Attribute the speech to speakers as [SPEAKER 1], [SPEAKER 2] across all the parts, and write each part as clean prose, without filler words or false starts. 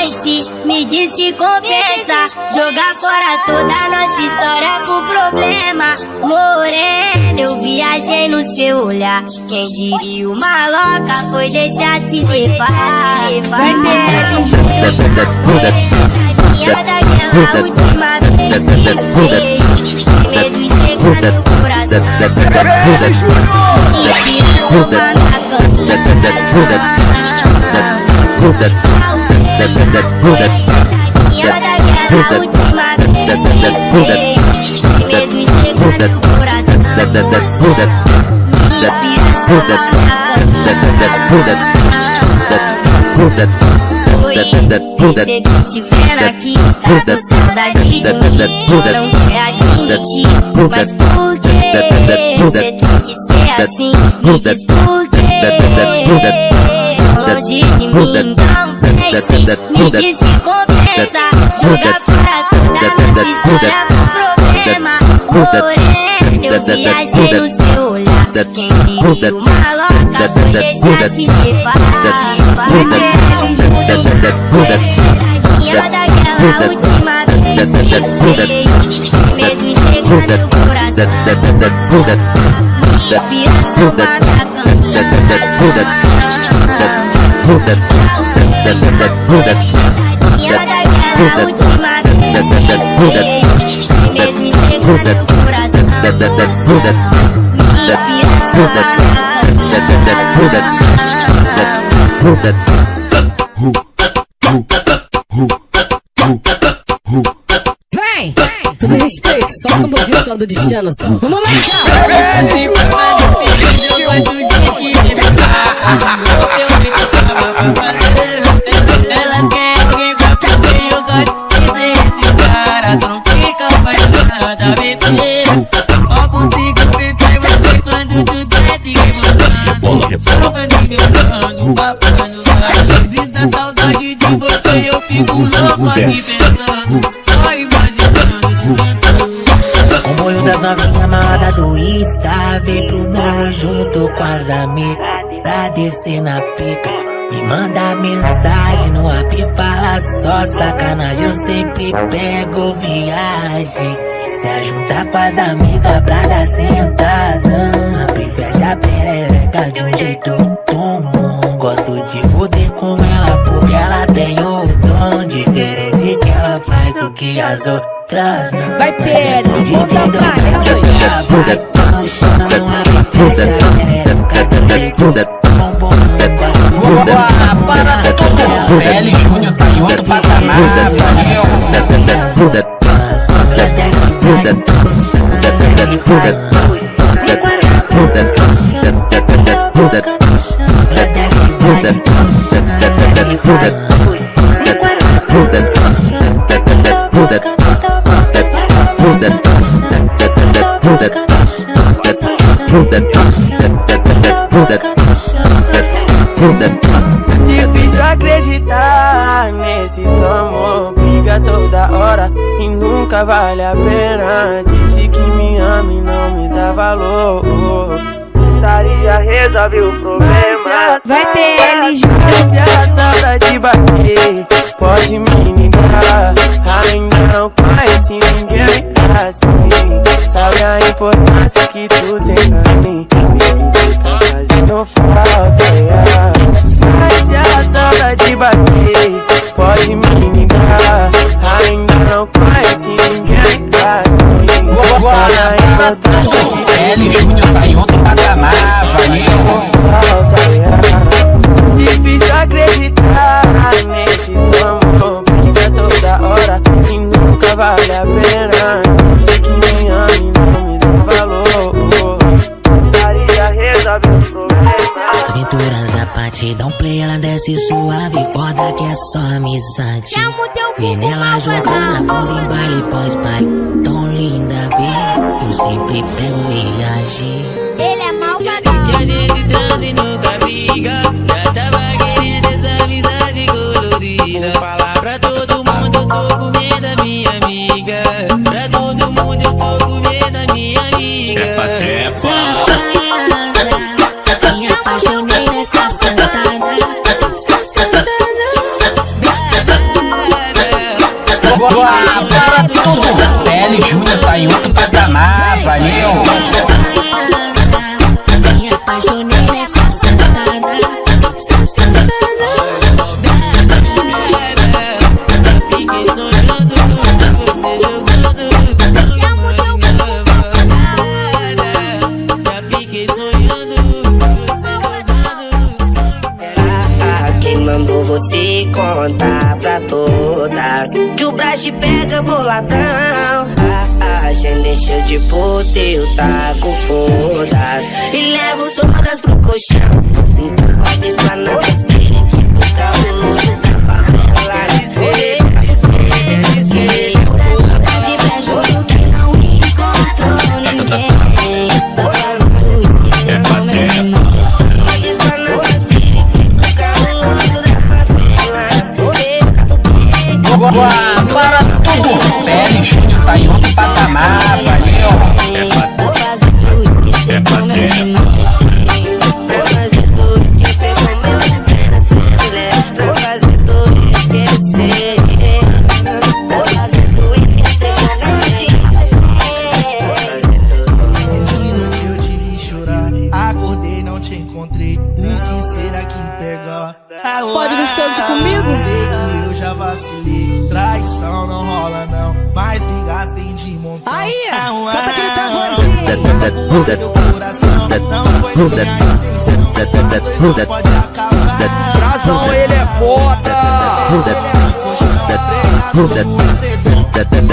[SPEAKER 1] pense, me diz se compensa jogar fora toda nossa história com problema. Morena, eu viajei no seu olhar. Quem diria uma louca foi deixar se levar. Vai ter daquela última vez que fez medo de chegar no coração. E tirou uma na caminha. Daquela última vez que fez medo de chegar no coração. Me tirou uma na caminha. Percebi te vendo aqui, tá com saudade de mim. Não quer admitir, mas por que cê tem que ser assim? Me diz por quê? Longe de mim, não pense, me diz se compensa jogar fora toda nossa história com problema. Morena, eu viajei no seu olhar. Quem diria uma louca foi deixar se levar. Daquela última vez que fez medo de chegar no coração. Me inspiração pra minha caminhada. Daquela última vez que fez medo de chegar no coração. Me inspiração pra minha caminhada.
[SPEAKER 2] Vem, tudo respeito, solta um pouquinho só do destino. Vamos lá,
[SPEAKER 3] ela quer alguém pra saber, eu gosto de ser esse cara. Tu não fica apaixonada da bebida. Só consigo pensar em você quando tu desce rebolando. Salvando e me olhando, babando. Às vezes dá saudade de você, eu fico louco aqui pensando. Só imaginando, descantando.
[SPEAKER 4] Comboio das novinhas malada do Insta, vem pro morro junto com as amigas pra descer na pica. Me manda mensagem no app, fala só sacanagem. Eu sempre pego viagem. Se ajuntar com as amigas pra dar sentadão. Abre, fecha a perereca de um jeito comum. Gosto de foder com ela porque ela tem o dom diferente que ela faz o que as outras não.
[SPEAKER 2] vai Pedro, volta pra cá,
[SPEAKER 4] no chão, abre, fecha a perereca de um jeito comum.
[SPEAKER 5] Para todo mundo, PL Júnior tá em outro patamar, valeu.
[SPEAKER 3] Difícil acreditar nesse teu amor. Briga toda hora e nunca vale a pena. Disse que me ama e não me dá valor. Putaria resolve o problema.
[SPEAKER 2] vai PL Júnior.
[SPEAKER 3] Se a saudade bater, pode me ligar. Ainda não conhece ninguém assim. Sabe a importância que tu tem pra mim. Baby, tu tá fazendo falta, yeah. Mas se a saudade bater, pode me ligar. Ainda não conhece ninguém assim. Sabe a importância que
[SPEAKER 5] PL Júnior tá em outro patamar, valeu.
[SPEAKER 3] Difícil acreditar nesse teu amor. Briga toda hora e nunca vale a pena. Disse que me ama e não me dá valor. Daria resolve o problema.
[SPEAKER 4] Aventuras da parte, dá um play, ela desce suave, foda que é só amizade. Vê nela jogando na bunda em baile pós-baile, tão linda, bem. Eu sempre pego viagem.
[SPEAKER 1] Ele é malvadão.
[SPEAKER 3] Que a gente transa e nunca briga. Já tava querendo essa amizade colorida. Falar pra todo mundo, eu tô comendo a minha amiga. Pra todo mundo, eu tô comendo a minha amiga.
[SPEAKER 4] Me apaixonei nessa santada.
[SPEAKER 5] Para tudo! PL Júnior tá em outro patamar, valeu!
[SPEAKER 1] Me apaixonei nessa sentada. Fiquei sonhando você jogando. Já fiquei sonhando você jogando.
[SPEAKER 6] Quem mandou você contar pra todas que o Brasil pega boladão? A gente deixa de poder, eu tá com fodas e levo todas pro colchão. Então pode espanar os periquinhos, tá o luxo da favela.
[SPEAKER 1] De pé juro que não encontrou ninguém. Tá fazendo esquecer o momento, mas
[SPEAKER 6] Pode espanar os periquinhos, tá o luxo da favela.
[SPEAKER 5] Para tudo! PL Júnior tá em outro patamar, valeu!
[SPEAKER 1] tá fazendo esquecer o momento, mas
[SPEAKER 6] Pra fazer tudo esquecer como eu espero ter. Pra fazer tudo esquecer. Pra fazer tudo esquecer
[SPEAKER 7] Menino que eu te vi chorar, acordei, não te encontrei. O que será que pegou?
[SPEAKER 2] Pode gostoso comigo?
[SPEAKER 7] Sei que eu já vacilei, traição não rola não, mas brigas tem de montão.
[SPEAKER 2] Aí, só pra aquele terrorzinho.
[SPEAKER 7] Teu coração não foi minha intenção, nós dois não pode acabar.
[SPEAKER 5] Brasão, ele é foda!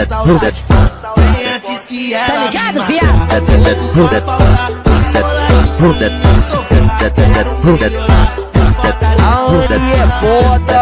[SPEAKER 7] Saudade tem antes que ela
[SPEAKER 2] Tá ligado,
[SPEAKER 7] me
[SPEAKER 2] viado?
[SPEAKER 5] Aonde é foda?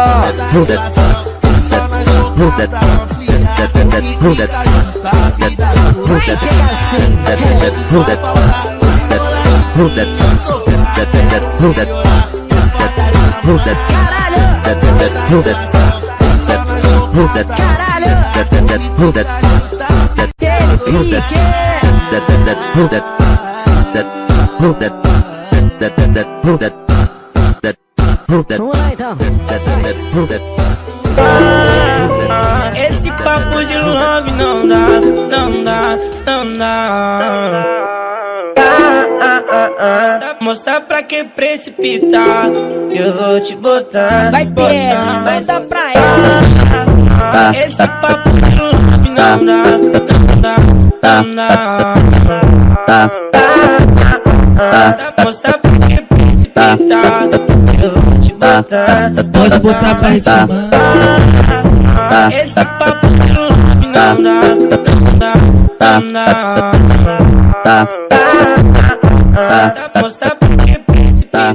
[SPEAKER 2] Vamos lá então.
[SPEAKER 3] Esse papo de love não dá, não dá, não dá. Moça, pra que precipitar? Eu vou te botar.
[SPEAKER 2] Vai, Pedro, manda pra ela.
[SPEAKER 3] Esse papo de love não dá, não dá, não dá. Moça, pra que precipitar? Eu vou te botar.
[SPEAKER 2] Pode botar pra cima.
[SPEAKER 3] Esse papo de love não dá, não dá, não dá. Moça, pra que precipitar?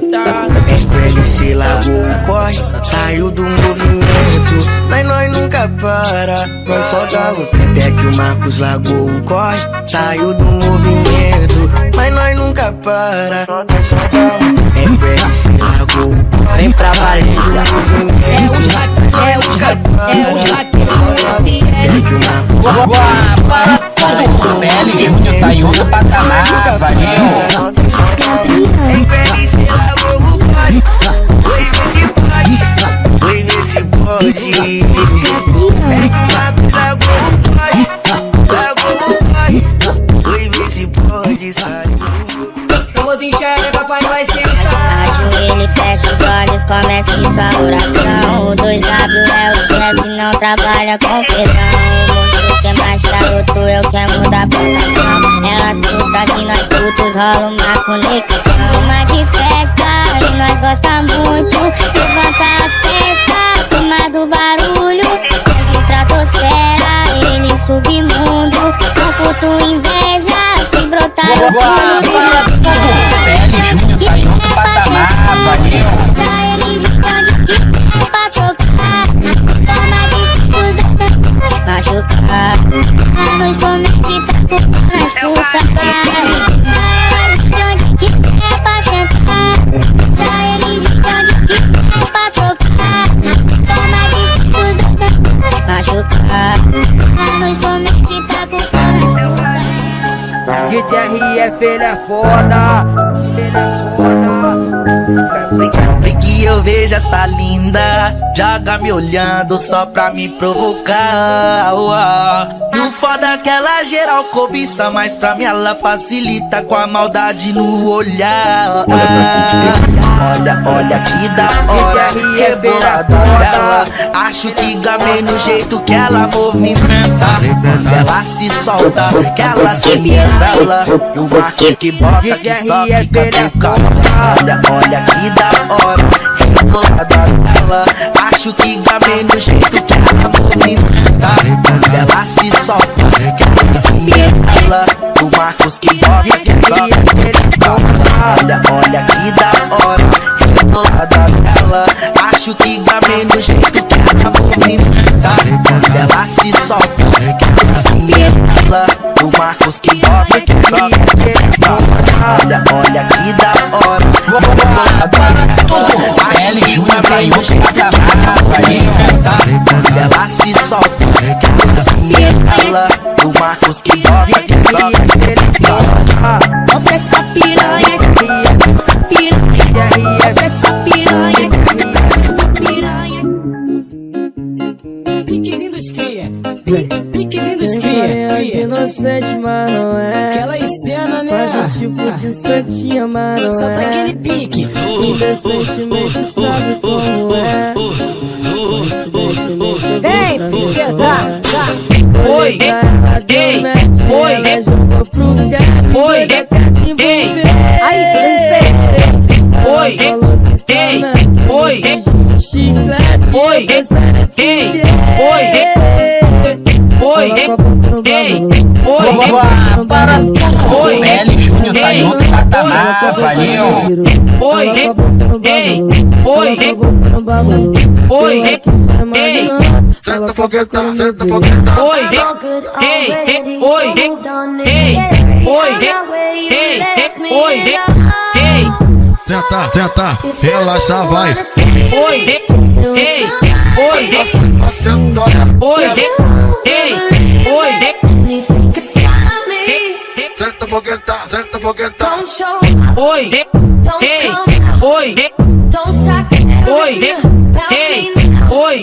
[SPEAKER 6] SPLC largou o corre, saiu do movimento, mas nós nunca para, nós só dá o tempo. É que o Marcos largou o corre, saiu do movimento, mas nós nunca para, nós só dá o tempo. SPLC largou o corre, vem pra valer do movimento,
[SPEAKER 2] É os
[SPEAKER 6] é que o Marcos
[SPEAKER 5] Para tudo! PL Júnior tá em outro patamar, valeu!
[SPEAKER 6] SPLC largou o corre, vai ver se pode, é que o Marcos largou o corre, vai ver se pode sair.
[SPEAKER 2] Vamos enxerga, papai vai sentar.
[SPEAKER 1] ajoelha e fecha os olhos, comece sua oração. O 2W é o chefe, não trabalha com pesão. Você quer mais charuto, eu quero mudar a plantação. Elas putas e nós putos, rola uma conexão. Uma de festa e nós gosta muito. Levanta as peças, turma do barulho. Desce estratosfera, ele submundo. Não curto inveja, se brotar eu
[SPEAKER 5] Para tudo! PL Júnior tá em outro patamar, valeu!
[SPEAKER 1] já ele onde que é pra trocar. Toma discos machucar. Nos comete tá com nas putas. Já ele onde que é pra sentar. Já ele onde que é pra trocar. Toma discos machucar. Nos comete tá com nas putas.
[SPEAKER 5] DJRF, ele é foda! Ele é foda!
[SPEAKER 6] que eu vejo essa linda joga me olhando só pra me provocar. E o foda que ela geral cobiça, mas pra mim ela facilita com a maldade no olhar. Olha que da hora, rebolada dela. Acho que gamei no jeito que ela movimenta. Ela se solta, que ela se revela. E o Marcos que bota que só fica do cara. Olha que da hora, rebolada dela. Acho que gamei no jeito que ela movimenta. Ela se solta, que ela se revela. E o Marcos que bota que só fica do cara. Olha que da hora, rebolada dela. Acho que gamei no jeito que ela movimenta. Ela se solta, que ela se revela. O Marcos que bota que só olha que da hora.
[SPEAKER 5] L Júnior tá em outro patamar.
[SPEAKER 6] Ela se solta, que ela se revela. O Marcos que bota que só
[SPEAKER 1] Bota essa piranha, essa piranha, bota essa piranha, essa piranha.
[SPEAKER 2] Piquezinho dos cria. Piquezinho dos cria.
[SPEAKER 3] Inocente, mas não é.
[SPEAKER 2] Aquela cena, né?
[SPEAKER 3] Faz um tipo de santinha, mas não
[SPEAKER 2] Só tá
[SPEAKER 3] é.
[SPEAKER 2] aquele pique.
[SPEAKER 3] Indecentemente sabe como é.
[SPEAKER 2] Vem, piquezar.
[SPEAKER 3] Oi, ei, oi, oi, ei,
[SPEAKER 2] Aí, respeito.
[SPEAKER 3] oi, ei, oi, oi, ei, oi, ei, oi,
[SPEAKER 5] Para tudo. L Júnior tá em outro patamar. Valeu.
[SPEAKER 3] oi, ei, oi, oi, ei,
[SPEAKER 8] Senta foguetão, senta foguetão.
[SPEAKER 3] oi, ei, oi, ei, oi, ei,
[SPEAKER 8] Senta, relaxa, vai.
[SPEAKER 3] oi, ei, oi,
[SPEAKER 8] Senta,
[SPEAKER 3] oi, ei, oi,
[SPEAKER 8] senta foguetão, senta foguetão.
[SPEAKER 3] oi, ei, oi, oi, ei, oi, oi, ei, oi,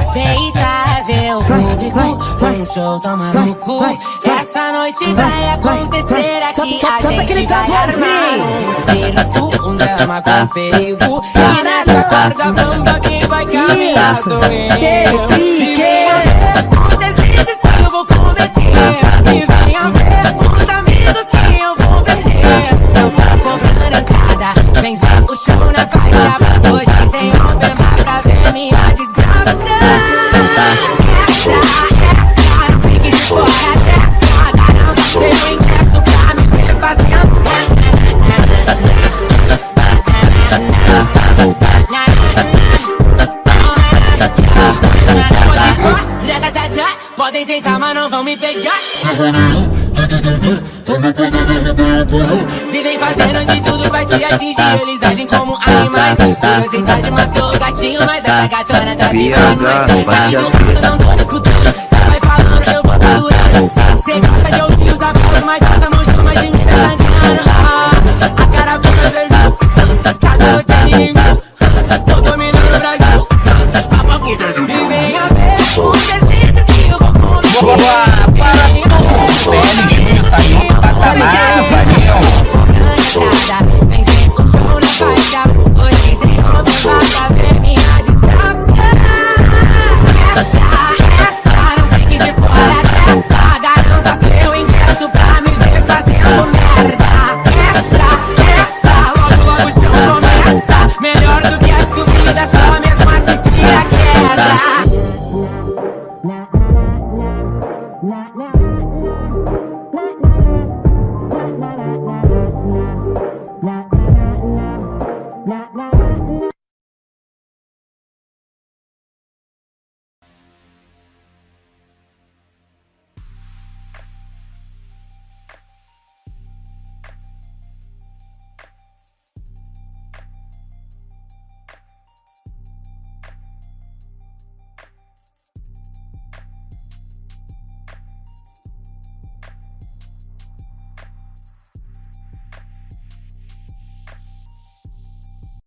[SPEAKER 4] Respeitável público, um show tão maluco. Essa noite vai acontecer aqui. A gente vai armar um circo, um drama com perigo. E nessa corda bamba quem vai caminhar sou eu. Os deslides que eu vou cometer. E venha ver os amigos que eu vou perder. Eu tô comprando entrada, vem ver o show na faixa. Hoje tem open bar pra ver minha desgraça. Não fique de fora dessa. Garanto seu ingresso pra me ver fazendo. Podem tentar, mas não vão me pegar. Vivem fazendo de tudo pra te atingir. Eles agem como animais. Curiosidade matou o gatinho, mas essa gatona tá viva. Mas bandido, não tô escutando. Cê vai falando, eu vou procurando. Cê